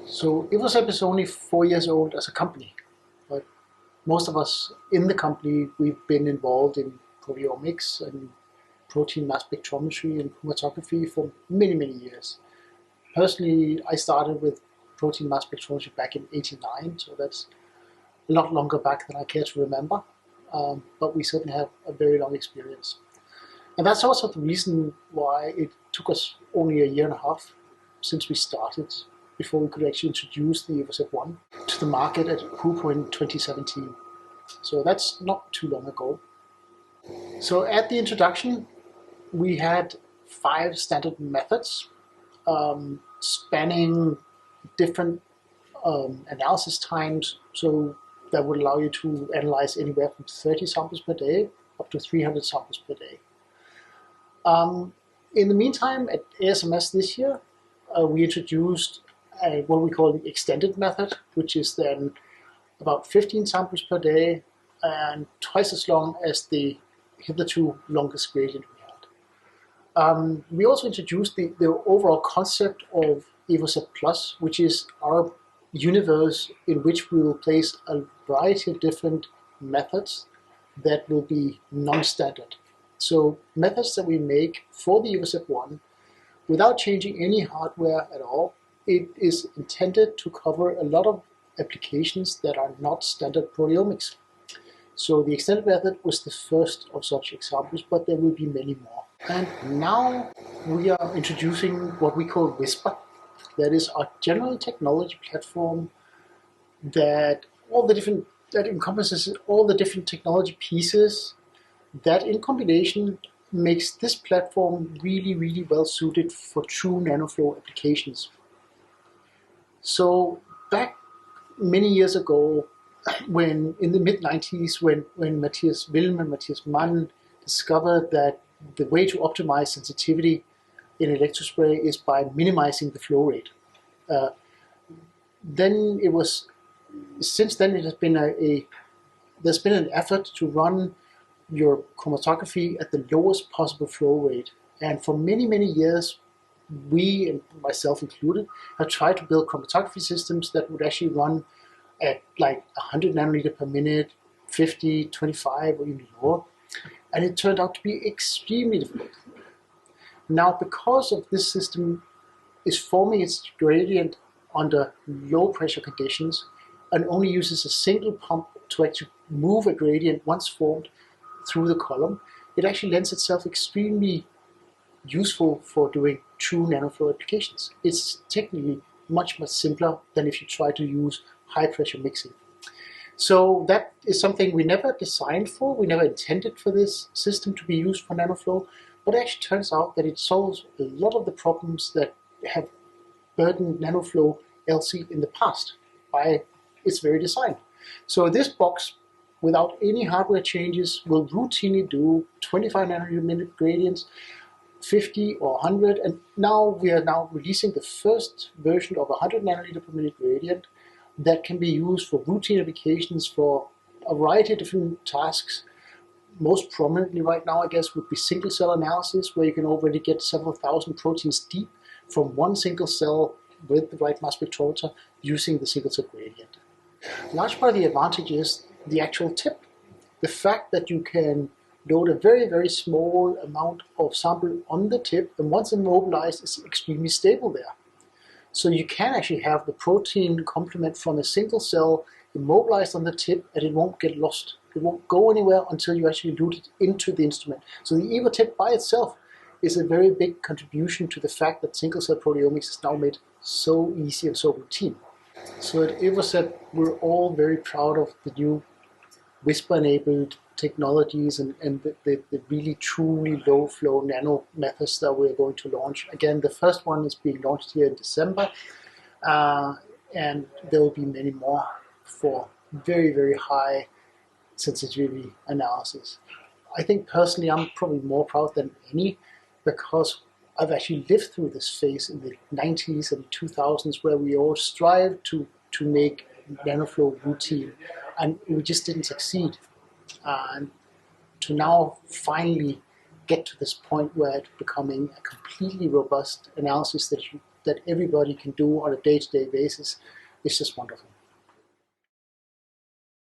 So Evosep is only 4 years old as a company, but most of us in the company, we've been involved in proteomics and protein mass spectrometry and chromatography for many, many years. Personally, I started with protein mass spectrometry back in '89, so that's a lot longer back than I care to remember, but we certainly have a very long experience. And that's also the reason why it took us only a year and a half since we started before we could actually introduce the Evosep One to the market at HUPO in 2017. So that's not too long ago. So at the introduction, we had 5 standard methods spanning different analysis times. So that would allow you to analyze anywhere from 30 samples per day up to 300 samples per day. In the meantime, at ASMS this year, we introduced what we call the extended method, which is then about 15 samples per day and twice as long as the hitherto longest gradient we had. We also introduced the overall concept of Evosep Plus, which is our universe in which we will place a variety of different methods that will be non-standard. So methods that we make for the Evosep One without changing any hardware at all. It is intended to cover a lot of applications that are not standard proteomics. So the extended method was the first of such examples, but there will be many more. And now we are introducing what we call Whisper. That is our general technology platform that encompasses all the different technology pieces that in combination makes this platform really, really well suited for true nanoflow applications. So back many years ago, when in the mid-90s, when Matthias Wilm and Matthias Mann discovered that the way to optimize sensitivity in electrospray is by minimizing the flow rate. Since then it has been there's been an effort to run your chromatography at the lowest possible flow rate. And for many, many years, we, and myself included, have tried to build chromatography systems that would actually run at like 100 nanoliter per minute, 50, 25, or even lower. And it turned out to be extremely difficult. Now, because of this system is forming its gradient under low pressure conditions and only uses a single pump to actually move a gradient once formed through the column, it actually lends itself extremely useful for doing true nanoflow applications. It's technically much, much simpler than if you try to use high pressure mixing. So that is something we never designed for, we never intended for this system to be used for nanoflow, but it actually turns out that it solves a lot of the problems that have burdened nanoflow LC in the past by its very design. So this box, without any hardware changes, will routinely do 25 nanometer minute gradients, 50 or 100, and now we are releasing the first version of 100 nanoliter per minute gradient that can be used for routine applications for a variety of different tasks. Most prominently right now, I guess, would be single cell analysis, where you can already get several thousand proteins deep from one single cell with the right mass spectrometer using the single cell gradient. A large part of the advantage is the actual tip. The fact that you can load a very, very small amount of sample on the tip, and once immobilized, it's extremely stable there. So you can actually have the protein complement from a single cell immobilized on the tip, and it won't get lost. It won't go anywhere until you actually load it into the instrument. So the Evotip by itself is a very big contribution to the fact that single cell proteomics is now made so easy and so routine. So at Evosep, we're all very proud of the new Whisper-enabled technologies and the really truly low-flow nano methods that we're going to launch. Again, the first one is being launched here in December, and there will be many more for very, very high sensitivity analysis. I think personally I'm probably more proud than any, because I've actually lived through this phase in the 90s and 2000s where we all strived to make nanoflow routine, and we just didn't succeed. And to now finally get to this point where it's becoming a completely robust analysis that you that everybody can do on a day-to-day basis is just wonderful.